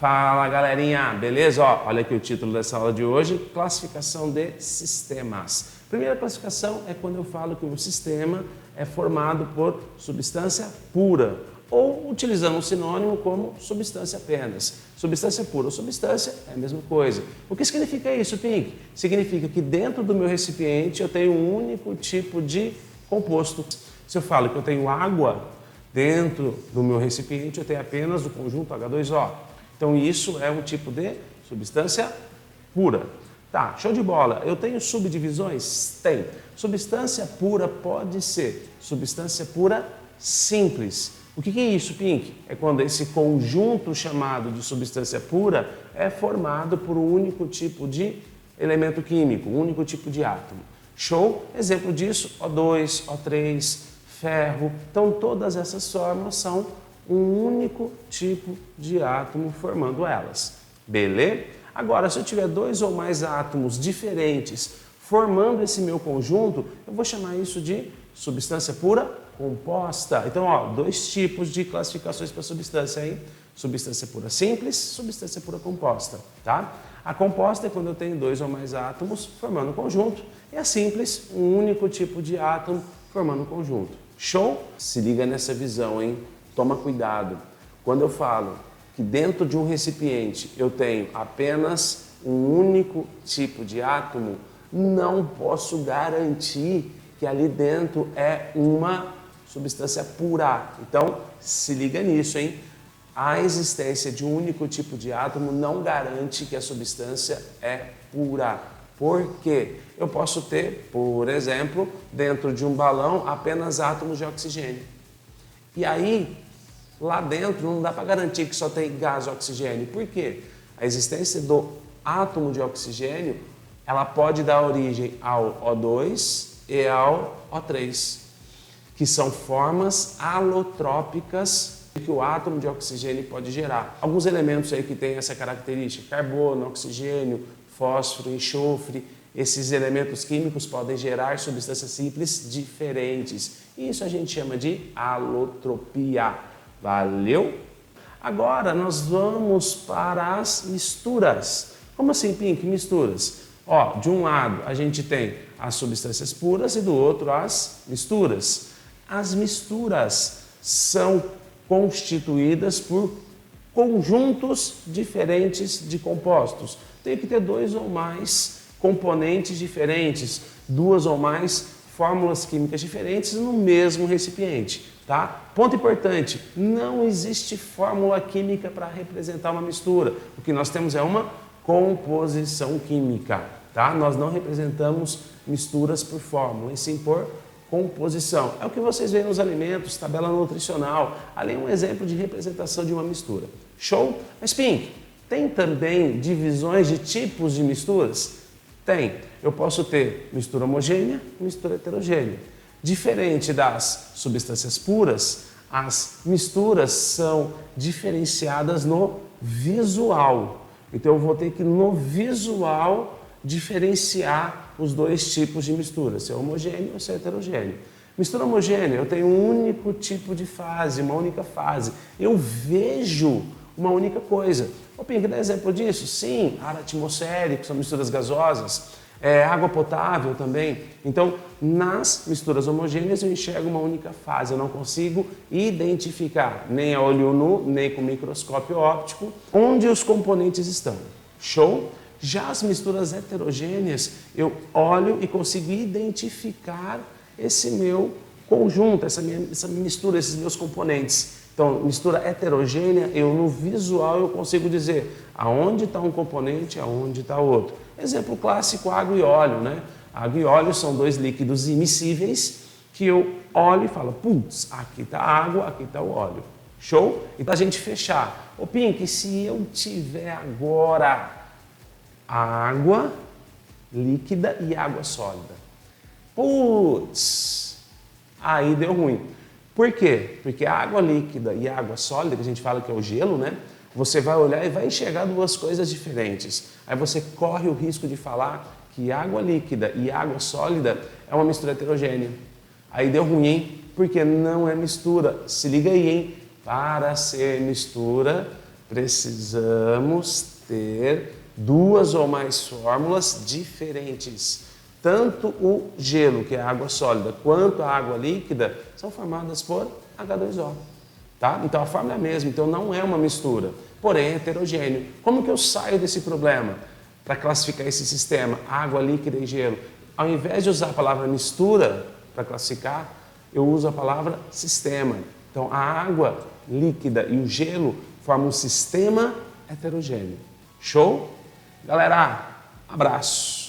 Fala galerinha, beleza? Olha aqui o título dessa aula de hoje, classificação de sistemas. Primeira classificação é quando eu falo que um sistema é formado por substância pura, ou utilizando um sinônimo como substância apenas. Substância pura ou substância é a mesma coisa. O que significa isso, Pink? Significa que dentro do meu recipiente eu tenho um único tipo de composto. Se eu falo que eu tenho água dentro do meu recipiente, eu tenho apenas o conjunto H2O. Então isso é um tipo de substância pura. Tá, show de bola. Eu tenho subdivisões? Tem. Substância pura pode ser substância pura simples. O que é isso, Pink? É quando esse conjunto chamado de substância pura é formado por um único tipo de elemento químico, um único tipo de átomo. Show? Exemplo disso, O2, O3, ferro. Então todas essas formas são um único tipo de átomo formando elas. Beleza? Agora, se eu tiver dois ou mais átomos diferentes formando esse meu conjunto, eu vou chamar isso de substância pura composta. Então, dois tipos de classificações para substância aí. Substância pura simples, substância pura composta, tá? A composta é quando eu tenho dois ou mais átomos formando um conjunto. E a simples, um único tipo de átomo formando um conjunto. Show? Se liga nessa visão, hein? Toma cuidado. Quando eu falo que dentro de um recipiente eu tenho apenas um único tipo de átomo, não posso garantir que ali dentro é uma substância pura. Então, se liga nisso, hein? A existência de um único tipo de átomo não garante que a substância é pura. Por quê? Eu posso ter, por exemplo, dentro de um balão apenas átomos de oxigênio. E aí, lá dentro não dá para garantir que só tem gás e oxigênio. Por quê? A existência do átomo de oxigênio, ela pode dar origem ao O2 e ao O3, que são formas alotrópicas que o átomo de oxigênio pode gerar. Alguns elementos aí que têm essa característica, carbono, oxigênio, fósforo, enxofre, esses elementos químicos podem gerar substâncias simples diferentes. Isso a gente chama de alotropia. Valeu? Agora nós vamos para as misturas. Como assim, Pink? Misturas? De um lado a gente tem as substâncias puras e do outro as misturas. As misturas são constituídas por conjuntos diferentes de compostos. Tem que ter dois ou mais componentes diferentes, duas ou mais fórmulas químicas diferentes no mesmo recipiente, tá? Ponto importante, não existe fórmula química para representar uma mistura. O que nós temos é uma composição química, tá? Nós não representamos misturas por fórmula, e sim por composição. É o que vocês veem nos alimentos, tabela nutricional. Ali é um exemplo de representação de uma mistura. Show? Mas, Pink, tem também divisões de tipos de misturas? Tem. Eu posso ter mistura homogênea e mistura heterogênea. Diferente das substâncias puras, as misturas são diferenciadas no visual. Então eu vou ter que no visual diferenciar os dois tipos de mistura, se é homogêneo ou se é heterogêneo. Mistura homogênea, eu tenho um único tipo de fase, uma única fase. Eu vejo uma única coisa. O Pink dá exemplo disso? Sim, ar atmosférico, são misturas gasosas, água potável também. Então, nas misturas homogêneas eu enxergo uma única fase, eu não consigo identificar, nem a olho nu, nem com microscópio óptico, onde os componentes estão. Show? Já as misturas heterogêneas, eu olho e consigo identificar esse meu conjunto, essa mistura, esses meus componentes. Então, mistura heterogênea, no visual eu consigo dizer aonde está um componente, aonde está outro. Exemplo clássico, água e óleo, né? Água e óleo são dois líquidos immiscíveis que eu olho e falo, putz, aqui está a água, aqui está o óleo. Show? E para a gente fechar, Pink, se eu tiver agora água líquida e água sólida, putz, aí deu ruim. Por quê? Porque a água líquida e a água sólida, que a gente fala que é o gelo, né? Você vai olhar e vai enxergar duas coisas diferentes. Aí você corre o risco de falar que água líquida e água sólida é uma mistura heterogênea. Aí deu ruim, hein? Porque não é mistura. Se liga aí, hein? Para ser mistura, precisamos ter duas ou mais fórmulas diferentes. Tanto o gelo, que é a água sólida, quanto a água líquida são formadas por H2O. Tá? Então a fórmula é a mesma, então não é uma mistura, porém é heterogêneo. Como que eu saio desse problema para classificar esse sistema, água líquida e gelo? Ao invés de usar a palavra mistura para classificar, eu uso a palavra sistema. Então a água líquida e o gelo formam um sistema heterogêneo. Show? Galera, abraço!